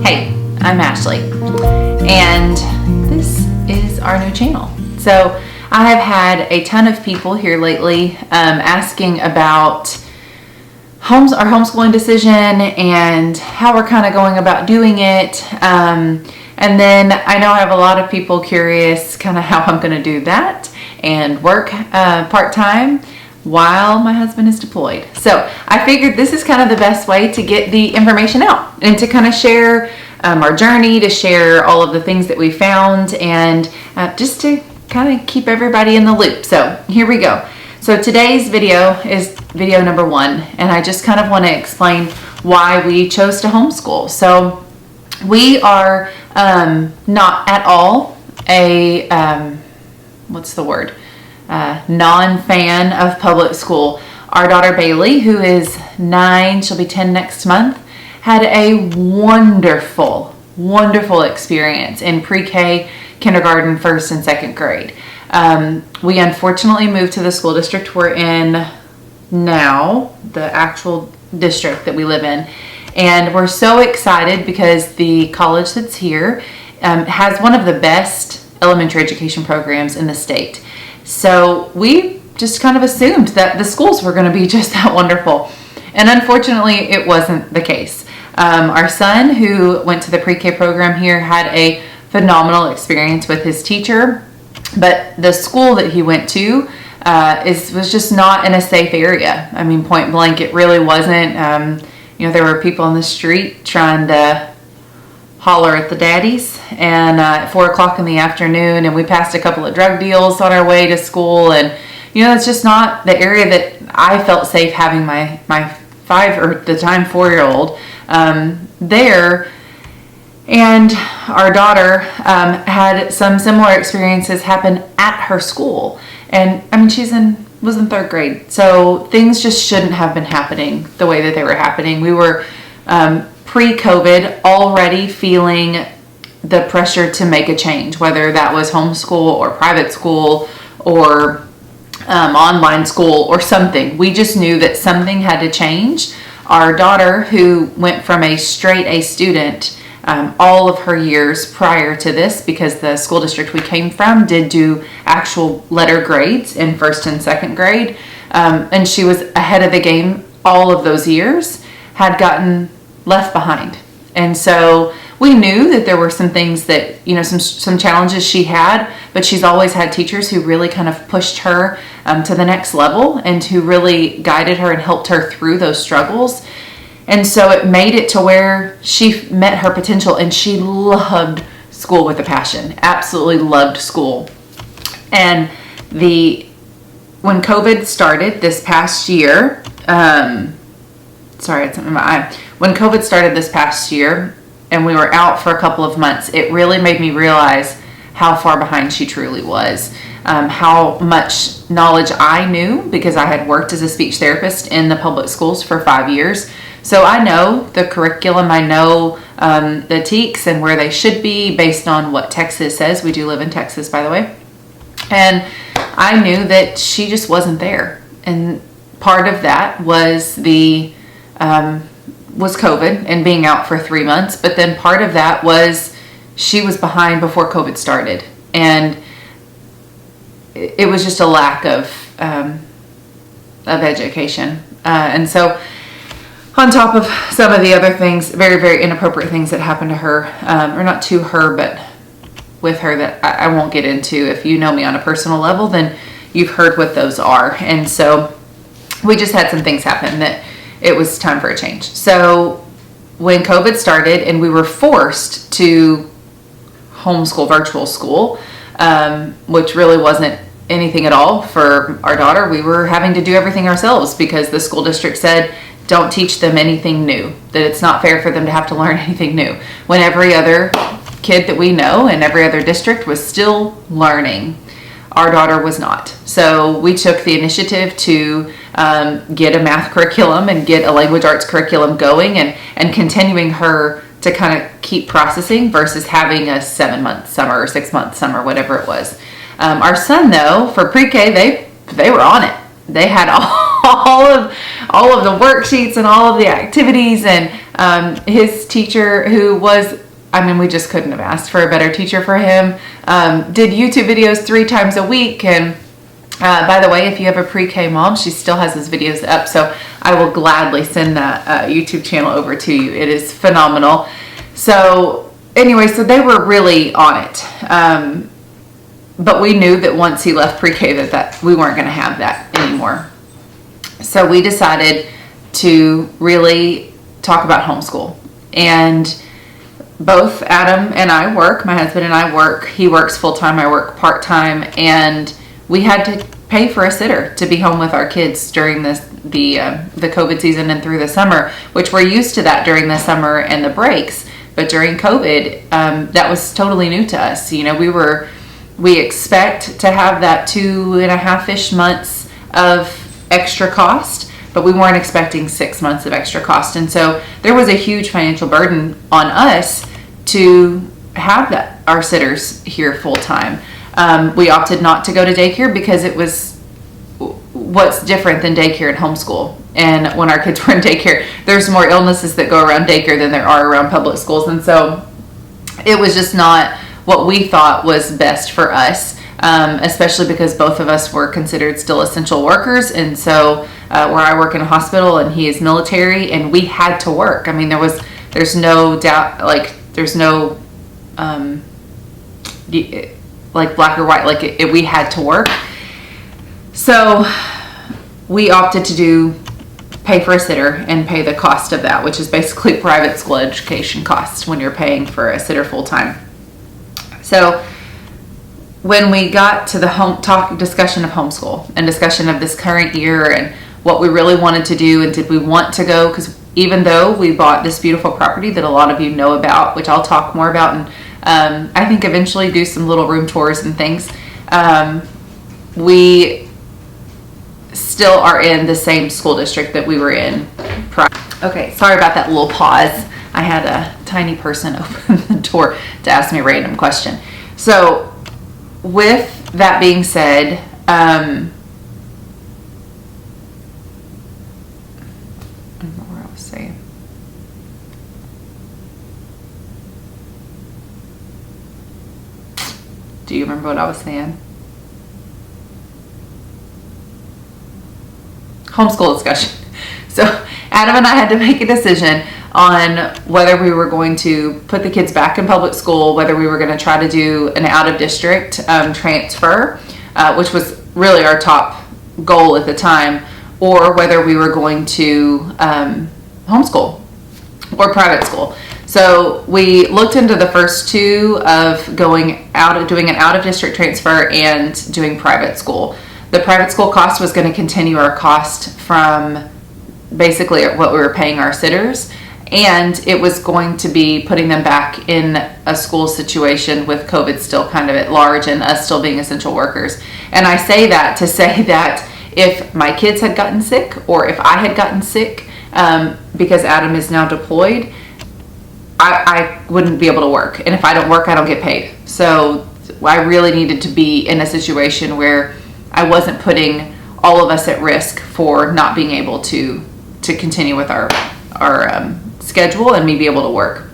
Hey, I'm Ashley, and this is our new channel. So I have had a ton of people here lately asking about our homeschooling decision and how we're kind of going about doing it. And then I know I have a lot of people curious kind of how I'm going to do that and work part-time while my husband is deployed. So I figured this is kind of the best way to get the information out and to kind of share our journey, to share all of the things that we found, and just to kind of keep everybody in the loop. So here we go. So today's video is video number 1, and I just kind of want to explain why we chose to homeschool. So we are not at all a non-fan of public school. Our daughter Bailey, who is 9, she'll be 10 next month, had a wonderful experience in pre-K, kindergarten, 1st and 2nd grade. We unfortunately moved to the school district we're in now, the actual district that we live in, and we're so excited because the college that's here has one of the best elementary education programs in the state. So we just kind of assumed that the schools were going to be just that wonderful. And unfortunately, it wasn't the case. Our son, who went to the pre-K program here, had a phenomenal experience with his teacher, but the school that he went to was just not in a safe area. I mean, point blank, it really wasn't. There were people on the street trying to holler at the daddies, and at 4 o'clock in the afternoon, and we passed a couple of drug deals on our way to school, and it's just not the area that I felt safe having my 5 or at the time 4-year-old there. And our daughter had some similar experiences happen at her school, and I mean was in 3rd grade, so things just shouldn't have been happening the way that they were happening. We were pre-COVID already feeling the pressure to make a change, whether that was homeschool or private school or online school or something. We just knew that something had to change. Our daughter, who went from a straight A student all of her years prior to this, because the school district we came from did do actual letter grades in 1st and 2nd grade, and she was ahead of the game all of those years, had gotten left behind. And so we knew that there were some things that, some challenges she had, but she's always had teachers who really kind of pushed her to the next level and who really guided her and helped her through those struggles. And so it made it to where she met her potential, and she loved school with a passion, absolutely loved school. And when COVID started this past year, when COVID started this past year and we were out for a couple of months, it really made me realize how far behind she truly was, how much knowledge I knew because I had worked as a speech therapist in the public schools for 5 years. So I know the curriculum, I know the TEKS and where they should be based on what Texas says. We do live in Texas, by the way. And I knew that she just wasn't there. And part of that was was COVID and being out for 3 months, but then part of that was she was behind before COVID started, and it was just a lack of education, and so on top of some of the other things, very, very inappropriate things that happened to her, or not to her, but with her, that I won't get into. If you know me on a personal level, then you've heard what those are. And so we just had some things happen that it was time for a change. So when COVID started and we were forced to homeschool, virtual school, which really wasn't anything at all for our daughter, we were having to do everything ourselves because the school district said, don't teach them anything new, that it's not fair for them to have to learn anything new, when every other kid that we know in every other district was still learning. Our daughter was not. So we took the initiative to get a math curriculum and get a language arts curriculum going and continuing her to kind of keep processing versus having a 7-month summer or 6-month summer, whatever it was. Our son, though, for pre-K, they were on it. they had all of the worksheets and all of the activities, and his teacher, who was, I mean, we just couldn't have asked for a better teacher for him, did YouTube videos 3 times a week. And by the way, if you have a pre-K mom, she still has his videos up, so I will gladly send that YouTube channel over to you. It is phenomenal. So anyway, so they were really on it. But we knew that once he left pre-K that we weren't going to have that anymore. So we decided to really talk about homeschool. And both Adam and I work, my husband and I work. He works full-time, I work part-time, and we had to pay for a sitter to be home with our kids during the COVID season and through the summer, which we're used to that during the summer and the breaks. But during COVID, that was totally new to us. You know, we expect to have that 2.5-ish months of extra cost, but we weren't expecting 6 months of extra cost. And so there was a huge financial burden on us to have our sitters here full time. We opted not to go to daycare because it was what's different than daycare and homeschool. And when our kids were in daycare, there's more illnesses that go around daycare than there are around public schools. And so it was just not what we thought was best for us, especially because both of us were considered still essential workers. And so where I work in a hospital and he is military, and we had to work. I mean, there's no doubt, like there's no like black or white, like we had to work. So we opted to pay for a sitter and pay the cost of that, which is basically private school education costs when you're paying for a sitter full time. So when we got to the discussion of homeschool and discussion of this current year and what we really wanted to do, and did we want to go, because even though we bought this beautiful property that a lot of you know about, which I'll talk more about, and I think eventually do some little room tours and things, we still are in the same school district that we were in prior. Okay, sorry about that little pause. I had a tiny person open the door to ask me a random question. So with that being said, I don't know where I was saying. Do you remember what I was saying? Homeschool discussion. So Adam and I had to make a decision on whether we were going to put the kids back in public school, whether we were going to try to do an out-of-district transfer, which was really our top goal at the time, or whether we were going to homeschool or private school. So we looked into the first two of doing an out-of-district transfer and doing private school. The private school cost was going to continue our cost from basically what we were paying our sitters, and it was going to be putting them back in a school situation with COVID still kind of at large and us still being essential workers. And I say that to say that if my kids had gotten sick, or if I had gotten sick, because Adam is now deployed, I wouldn't be able to work. And if I don't work, I don't get paid. So I really needed to be in a situation where I wasn't putting all of us at risk for not being able to continue with our schedule and me be able to work.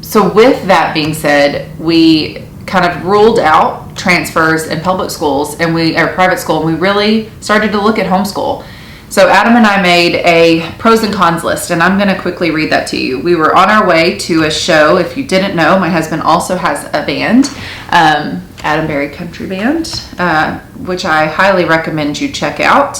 So with that being said, we kind of ruled out transfers in public schools or private school, and we really started to look at homeschool. So Adam and I made a pros and cons list, and I'm going to quickly read that to you. We were on our way to a show. If you didn't know, my husband also has a band, Adam Berry Country Band, which I highly recommend you check out.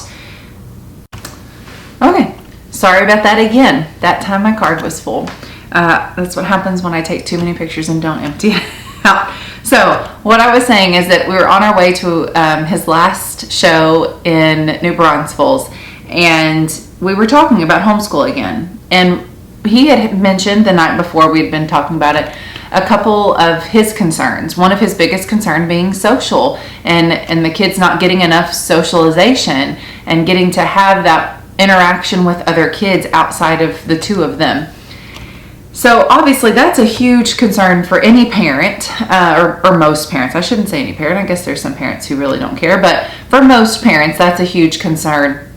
Okay, sorry about that again. That time my card was full. That's what happens when I take too many pictures and don't empty it out. So what I was saying is that we were on our way to his last show in New Braunfels, and we were talking about homeschool again. And he had mentioned the night before, we had been talking about it, a couple of his concerns. One of his biggest concern being social, and the kids not getting enough socialization and getting to have that interaction with other kids outside of the two of them. So obviously that's a huge concern for any parent, or most parents. I shouldn't say any parent. I guess there's some parents who really don't care, but for most parents, that's a huge concern.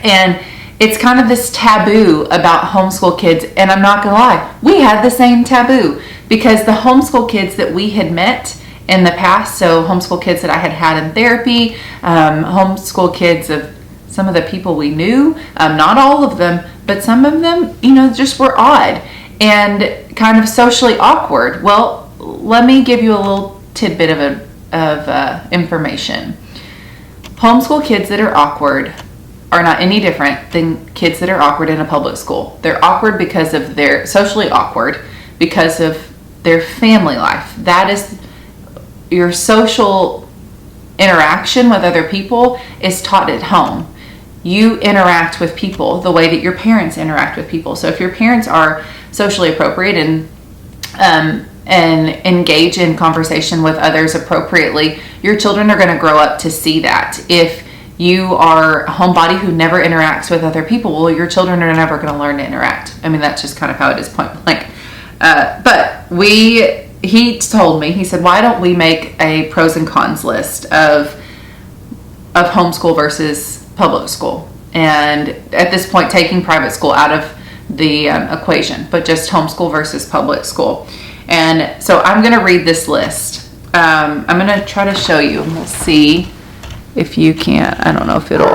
And it's kind of this taboo about homeschool kids. And I'm not gonna lie, we had the same taboo, because the homeschool kids that we had met in the past, so homeschool kids that I had in therapy, homeschool kids of some of the people we knew, not all of them, but some of them, just were odd and kind of socially awkward. Well, let me give you a little tidbit of information. Homeschool kids that are awkward are not any different than kids that are awkward in a public school. They're awkward because of their socially awkward because of their family life. That is, your social interaction with other people is taught at home. You interact with people the way that your parents interact with people. So if your parents are socially appropriate and engage in conversation with others appropriately, your children are going to grow up to see that. If you are a homebody who never interacts with other people, well, your children are never going to learn to interact. I mean, that's just kind of how it is, point blank. But he told me, he said, why don't we make a pros and cons list of homeschool versus public school? And at this point, taking private school out of the equation, but just homeschool versus public school. And so I'm going to read this list. I'm going to try to show you. We'll see if you can't. I don't know if it'll.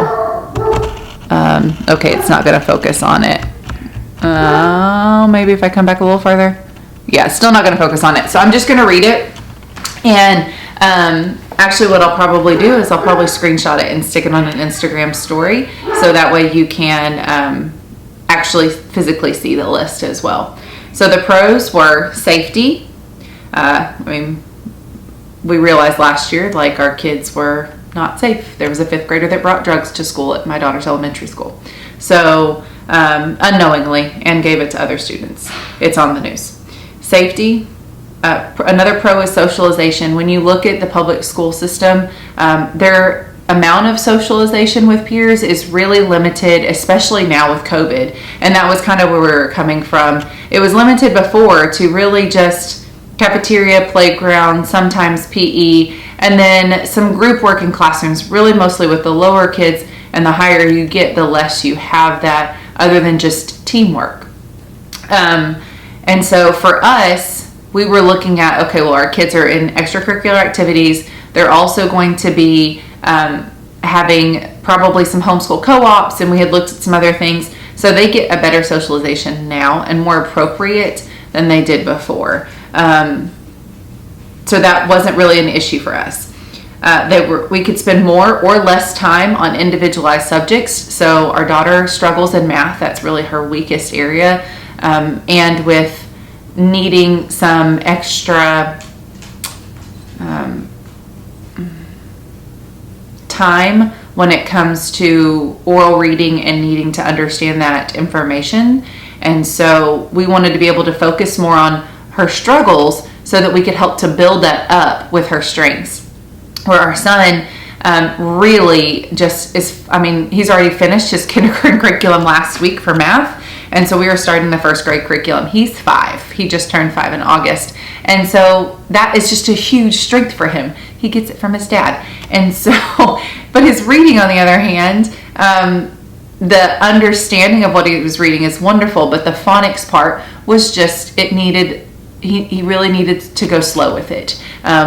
Okay, it's not going to focus on it. Maybe if I come back a little farther. Yeah, it's still not going to focus on it. So I'm just going to read it. And actually what I'll probably do is I'll probably screenshot it and stick it on an Instagram story. So that way you can actually physically see the list as well. So the pros were safety. We realized last year, like, our kids were not safe. There was a 5th grader that brought drugs to school at my daughter's elementary school. So unknowingly, and gave it to other students. It's on the news. Safety. Another pro is socialization. When you look at the public school system, their amount of socialization with peers is really limited, especially now with COVID. And that was kind of where we were coming from. It was limited before to really just cafeteria, playground, sometimes PE, and then some group work in classrooms, really mostly with the lower kids. And the higher you get, the less you have that other than just teamwork. And so for us, we were looking at, okay, well, our kids are in extracurricular activities. They're also going to be having probably some homeschool co-ops, and we had looked at some other things. So they get a better socialization now and more appropriate than they did before. So that wasn't really an issue for us. We could spend more or less time on individualized subjects. So our daughter struggles in math. That's really her weakest area. And with needing some extra time when it comes to oral reading and needing to understand that information. And so we wanted to be able to focus more on her struggles so that we could help to build that up with her strengths. Where our son really just is, he's already finished his kindergarten curriculum last week for math. And so we were starting the 1st grade curriculum. He's 5. He just turned 5 in August. And so that is just a huge strength for him. He gets it from his dad. And so, but his reading, on the other hand, the understanding of what he was reading is wonderful. But the phonics part was just, he really needed to go slow with it.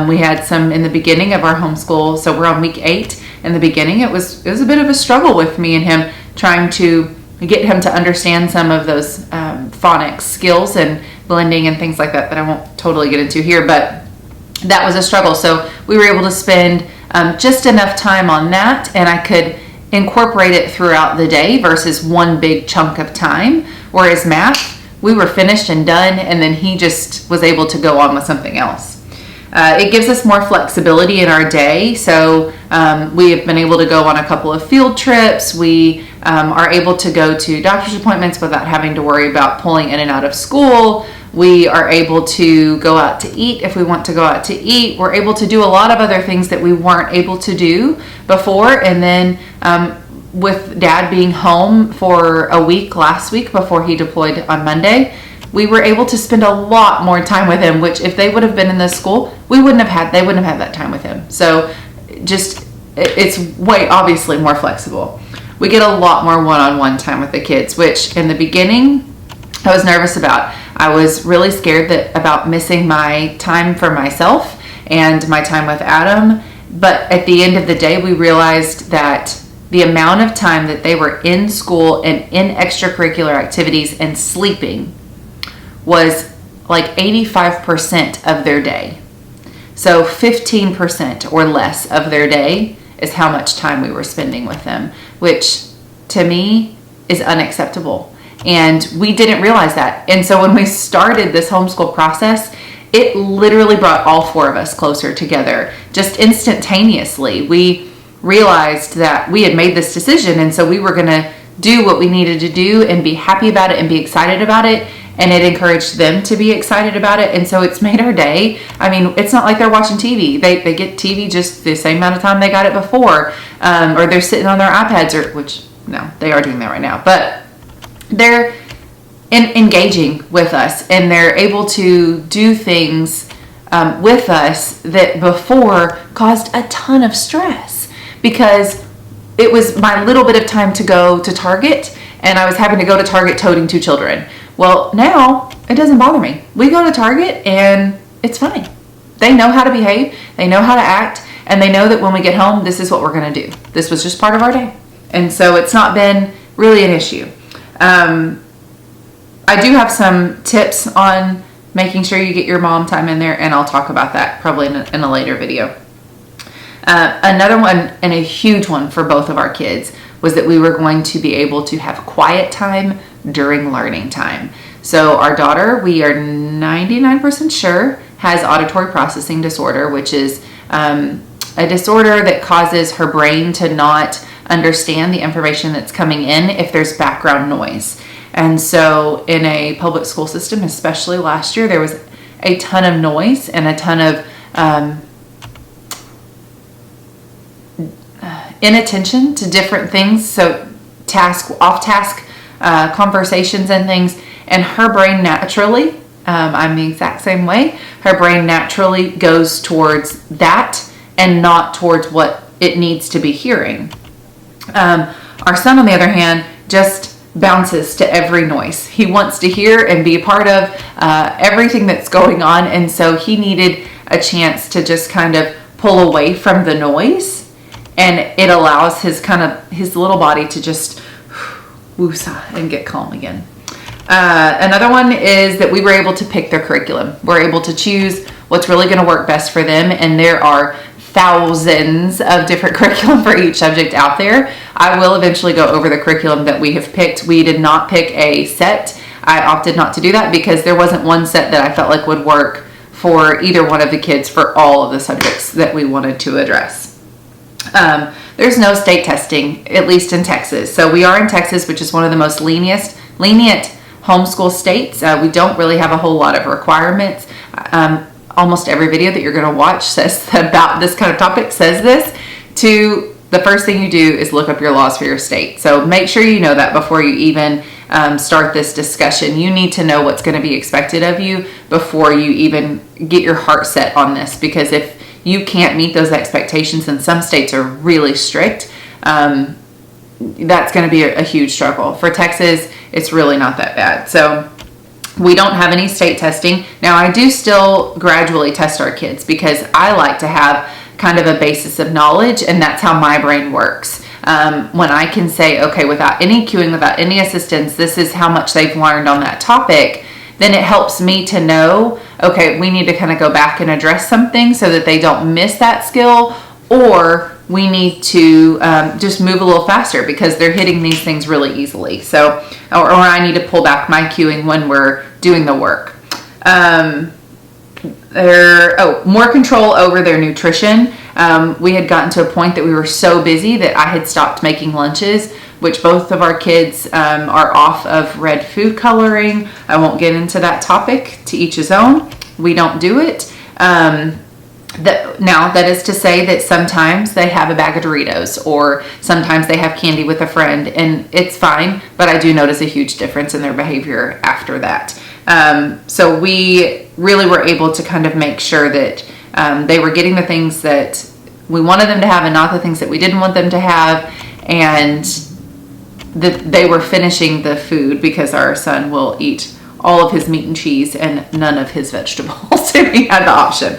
We had some in the beginning of our homeschool. So we're on week 8. In the beginning, it was a bit of a struggle with me and him trying to get him to understand some of those phonics skills and blending and things like that I won't totally get into here, but that was a struggle. So we were able to spend just enough time on that, and I could incorporate it throughout the day versus one big chunk of time. Whereas math, we were finished and done, and then he just was able to go on with something else. It gives us more flexibility in our day. So we have been able to go on a couple of field trips. We are able to go to doctor's appointments without having to worry about pulling in and out of school. We are able to go out to eat if we want to go out to eat. We're able to do a lot of other things that we weren't able to do before. And then with Dad being home for a week last week before he deployed on Monday, we were able to spend a lot more time with him, which if they would have been in this school, they wouldn't have had that time with him. So it's way obviously more flexible. We get a lot more one-on-one time with the kids, which in the beginning I was nervous about. I was really scared about missing my time for myself and my time with Adam. But at the end of the day, we realized that the amount of time that they were in school and in extracurricular activities and sleeping was like 85% of their day. So 15% or less of their day is how much time we were spending with them, which to me is unacceptable. And we didn't realize that. And so when we started this homeschool process, it literally brought all four of us closer together. Just instantaneously, we realized that we had made this decision, and so we were going to do what we needed to do and be happy about it and be excited about it. And it encouraged them to be excited about it. And so it's made our day. I mean, it's not like they're watching TV. They get TV just the same amount of time they got it before. Or they're sitting on their iPads, which, no, they are doing that right now. But they're engaging with us, and they're able to do things with us that before caused a ton of stress, because it was my little bit of time to go to Target, and I was having to go to Target toting two children. Well, now it doesn't bother me. We go to Target and it's fine. They know how to behave, they know how to act, and they know that when we get home, this is what we're going to do. This was just part of our day. And so it's not been really an issue. I do have some tips on making sure you get your mom time in there, and I'll talk about that probably in a later video. Another one, and a huge one for both of our kids, was that we were going to be able to have quiet time during learning time. So our daughter, we are 99% sure, has auditory processing disorder, which is a disorder that causes her brain to not understand the information that's coming in if there's background noise. And so in a public school system, especially last year, there was a ton of noise and a ton of inattention to different things. So off-task conversations and things. And her brain naturally, I'm the exact same way, her brain naturally goes towards that and not towards what it needs to be hearing. Our son, on the other hand, just bounces to every noise. He wants to hear and be a part of everything that's going on, and so he needed a chance to just kind of pull away from the noise, and it allows his little body to just woosah and get calm again. Another one is that we were able to pick their curriculum. We're able to choose what's really going to work best for them, and there are thousands of different curriculum for each subject out there. I will eventually go over the curriculum that we have picked. We did not pick a set. I opted not to do that because there wasn't one set that I felt like would work for either one of the kids for all of the subjects that we wanted to address. There's no state testing, at least in Texas. So we are in Texas, which is one of the most lenient homeschool states. We don't really have a whole lot of requirements. Almost every video that you're going to watch says about this kind of topic says this. The first thing you do is look up your laws for your state. So make sure you know that before you even start this discussion. You need to know what's going to be expected of you before you even get your heart set on this, because if you can't meet those expectations, and some states are really strict, that's going to be a huge struggle. For Texas, it's really not that bad. So we don't have any state testing. Now, I do still gradually test our kids because I like to have kind of a basis of knowledge, and that's how my brain works. When I can say, okay, without any cueing, without any assistance, this is how much they've learned on that topic, then it helps me to know, okay, we need to kind of go back and address something so that they don't miss that skill, or we need to just move a little faster because they're hitting these things really easily. So, or I need to pull back my cueing when we're doing the work. More control over their nutrition. We had gotten to a point that we were so busy that I had stopped making lunches, which both of our kids are off of red food coloring. I won't get into that topic, to each his own. We don't do it. That is to say that sometimes they have a bag of Doritos, or sometimes they have candy with a friend, and it's fine, but I do notice a huge difference in their behavior after that. So we really were able to kind of make sure that they were getting the things that we wanted them to have and not the things that we didn't want them to have, and that they were finishing the food, because our son will eat all of his meat and cheese and none of his vegetables if he had the option.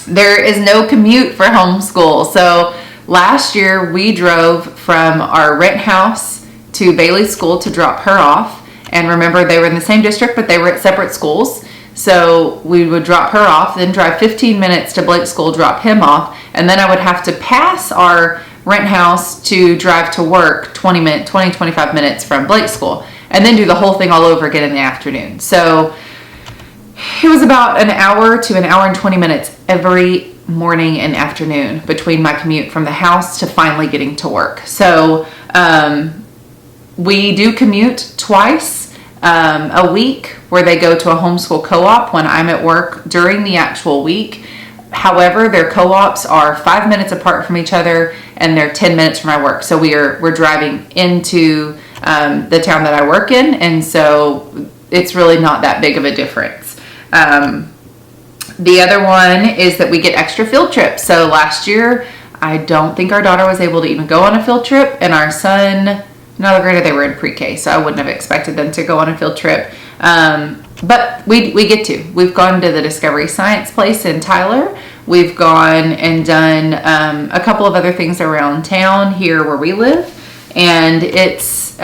There is no commute for homeschool. So last year we drove from our rent house to Bailey's school to drop her off. And remember, they were in the same district, but they were at separate schools. So we would drop her off, then drive 15 minutes to Blake's school, drop him off, and then I would have to pass our rent house to drive to work 25 minutes from Blake's school, and then do the whole thing all over again in the afternoon. So it was about an hour to an hour and 20 minutes every morning and afternoon between my commute from the house to finally getting to work. So we do commute twice a week, where they go to a homeschool co-op when I'm at work during the actual week. However, their co-ops are 5 minutes apart from each other, and they're 10 minutes from my work. So we're driving into the town that I work in, and so it's really not that big of a difference. The other one is that we get extra field trips. So last year, I don't think our daughter was able to even go on a field trip, and our son, no, granted they were in pre-K, so I wouldn't have expected them to go on a field trip. But we get to. We've gone to the Discovery Science place in Tyler. We've gone and done a couple of other things around town here where we live, and it's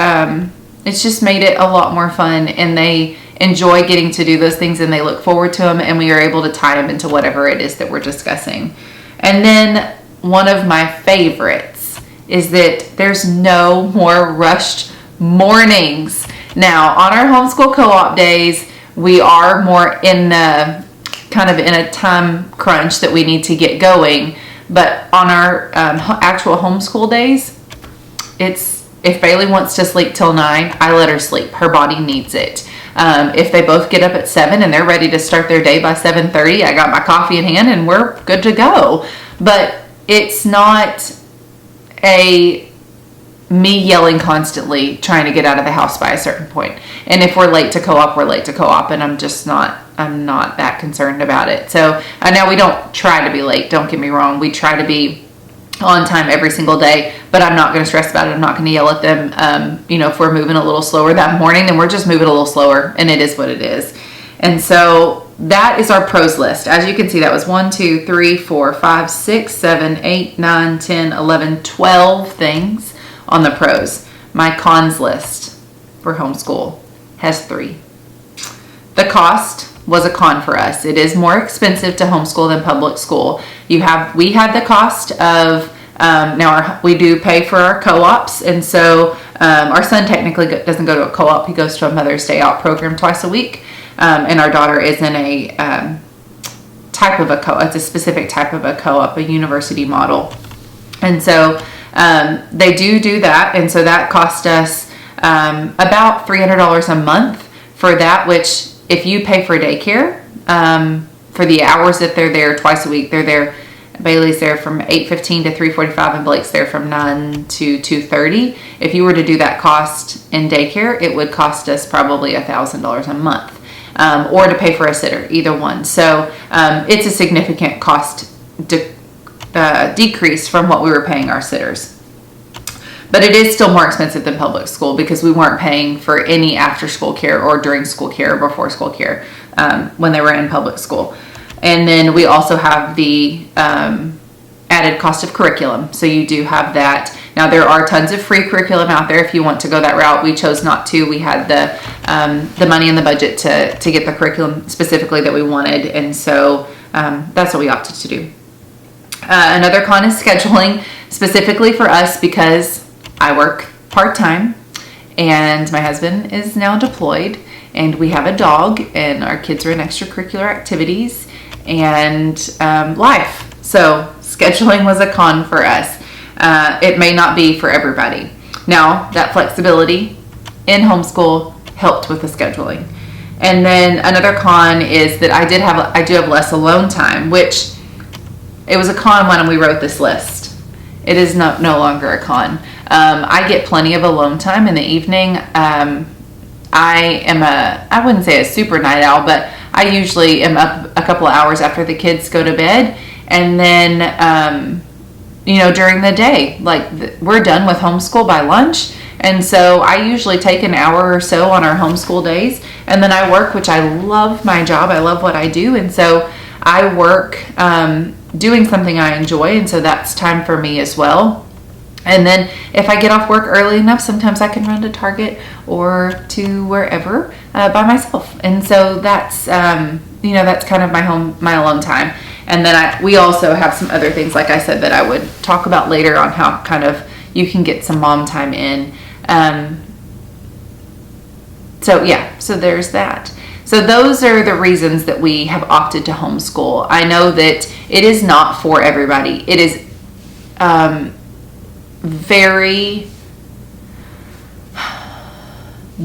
just made it a lot more fun, and they enjoy getting to do those things, and they look forward to them, and we are able to tie them into whatever it is that we're discussing. And then one of my favorites is that there's no more rushed mornings. Now, on our homeschool co-op days, we are more in the kind of in a time crunch that we need to get going. But on our actual homeschool days, if Bailey wants to sleep till 9, I let her sleep. Her body needs it. If they both get up at 7 and they're ready to start their day by 7:30, I got my coffee in hand and we're good to go. But it's not me yelling constantly trying to get out of the house by a certain point. And if we're late to co-op, we're late to co-op, and I'm not that concerned about it. So now we don't try to be late, don't get me wrong. We try to be on time every single day, but I'm not going to stress about it. I'm not going to yell at them. If we're moving a little slower that morning, then we're just moving a little slower, and it is what it is. And so that is our pros list. As you can see, that was 1, 2, 3, 4, 5, 6, 7, 8, 9, 10, 11, 12 things on the pros. My cons list for homeschool has 3. The cost was a con for us. It is more expensive to homeschool than public school. We had the cost of we do pay for our co-ops, and so our son technically doesn't go to a co-op. He goes to a Mother's Day Out program twice a week, and our daughter is in a type of a co-op. It's a specific type of a co-op, a university model, and so they do that, and so that cost us about $300 a month for that, which if you pay for daycare, for the hours that they're there twice a week, they're there. Bailey's there from 8:15 to 3:45, and Blake's there from 9 to 2:30. If you were to do that cost in daycare, it would cost us probably $1,000 a month, or to pay for a sitter, either one. So it's a significant cost decrease from what we were paying our sitters. But it is still more expensive than public school because we weren't paying for any after-school care or during school care or before school care when they were in public school. And then we also have the added cost of curriculum. So you do have that. Now, there are tons of free curriculum out there if you want to go that route. We chose not to. We had the money in the budget to get the curriculum specifically that we wanted. And so that's what we opted to do. Another con is scheduling, specifically for us because I work part-time and my husband is now deployed, and we have a dog, and our kids are in extracurricular activities and life. So scheduling was a con for us. It may not be for everybody. Now, that flexibility in homeschool helped with the scheduling. And then another con is that I do have less alone time, which it was a con when we wrote this list. It is no longer a con. I get plenty of alone time in the evening. I wouldn't say a super night owl, but I usually am up a couple of hours after the kids go to bed. And then, during the day, like we're done with homeschool by lunch. And so I usually take an hour or so on our homeschool days. And then I work, which I love my job. I love what I do. And so I work doing something I enjoy. And so that's time for me as well. And then if I get off work early enough, sometimes I can run to Target or to wherever by myself. And so that's, that's kind of my alone time. And then we also have some other things, like I said, that I would talk about later on how kind of you can get some mom time in. So there's that. So those are the reasons that we have opted to homeschool. I know that it is not for everybody. It is very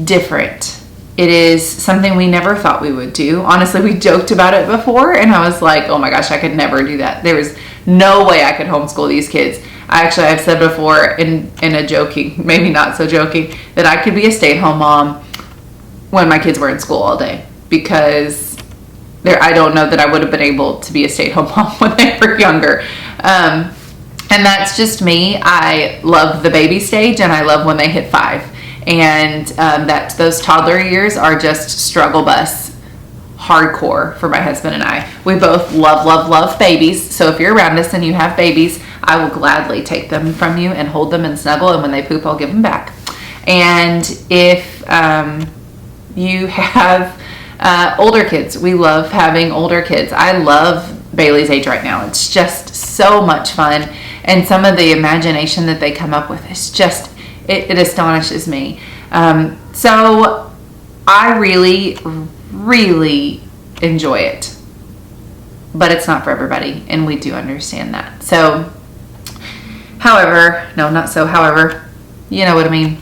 different. It is something we never thought we would do. Honestly, we joked about it before, and I was like, oh my gosh, I could never do that. There was no way I could homeschool these kids. I've said before in a joking, maybe not so joking, that I could be a stay-at-home mom when my kids were in school all day, because I don't know that I would have been able to be a stay-at-home mom when they were younger. And that's just me. I love the baby stage, and I love when they hit 5. And those toddler years are just struggle bus hardcore for my husband and I. We both love babies. So if you're around us and you have babies, I will gladly take them from you and hold them and snuggle. And when they poop, I'll give them back. And if you have older kids, we love having older kids. I love Bailey's age right now. It's just so much fun. And some of the imagination that they come up with is just, it astonishes me. So I really, really enjoy it. But it's not for everybody, and we do understand that. So, however, you know what I mean.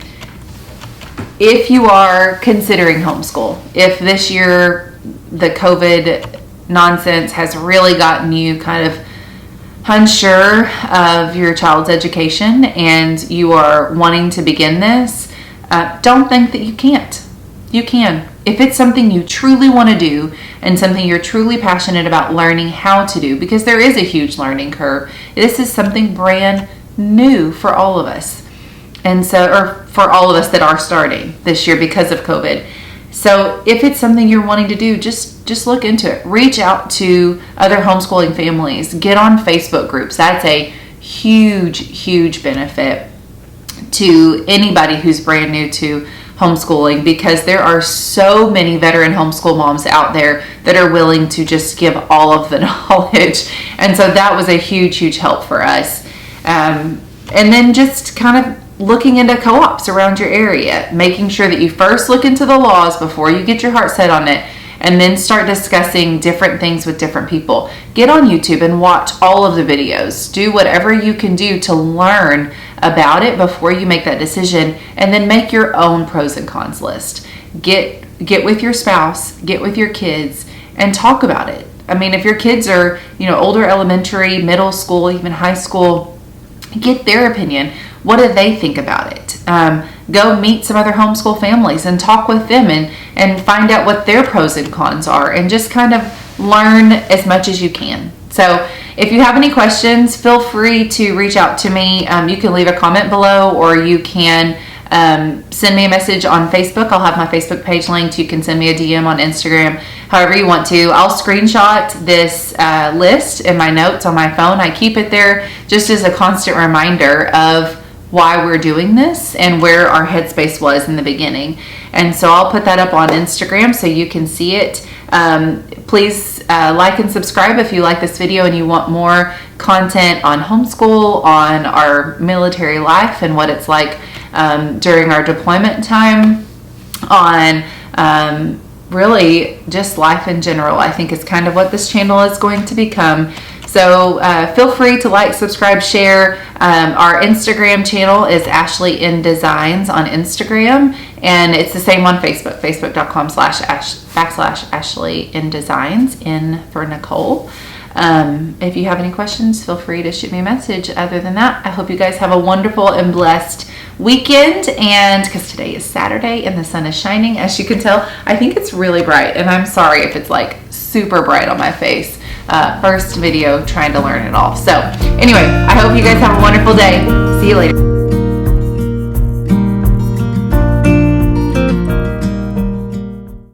If you are considering homeschool, if this year the COVID nonsense has really gotten you kind of unsure of your child's education and you are wanting to begin this, don't think that you can't. You can. If it's something you truly want to do and something you're truly passionate about learning how to do, because there is a huge learning curve. This is something brand new for all of us. And so, or for all of us that are starting this year because of COVID. So if it's something you're wanting to do, just look into it. Reach out to other homeschooling families. Get on Facebook groups. That's a huge benefit to anybody who's brand new to homeschooling, because there are so many veteran homeschool moms out there that are willing to just give all of the knowledge. And so that was a huge help for us. And then just kind of looking into co-ops around your area, making sure that you first look into the laws before you get your heart set on it, and then start discussing different things with different people. Get on YouTube and watch all of the videos. Do whatever you can do to learn about it before you make that decision, and then make your own pros and cons list. Get with your spouse, get with your kids, and talk about it. I mean, if your kids are, older elementary, middle school, even high school, get their opinion. What do they think about it? Go meet some other homeschool families and talk with them and find out what their pros and cons are, and just kind of learn as much as you can. So if you have any questions, feel free to reach out to me. You can leave a comment below, or you can send me a message on Facebook. I'll have my Facebook page linked. You can send me a DM on Instagram, however you want to. I'll screenshot this list in my notes on my phone. I keep it there just as a constant reminder of why we're doing this and where our headspace was in the beginning. And so I'll put that up on Instagram so you can see it. Please like and subscribe if you like this video and you want more content on homeschool, on our military life and what it's like during our deployment time, on really just life in general. I think is kind of what this channel is going to become. So feel free to like, subscribe, share. Our Instagram channel is Ashley in Designs on Instagram, and it's the same on Facebook, facebook.com/Ashley in Designs, in for Nicole. If you have any questions, feel free to shoot me a message. Other than that, I hope you guys have a wonderful and blessed weekend, and because today is Saturday and the sun is shining, as you can tell. I think it's really bright, and I'm sorry if it's like super bright on my face. First video trying to learn it all. So anyway, I hope you guys have a wonderful day. See you later.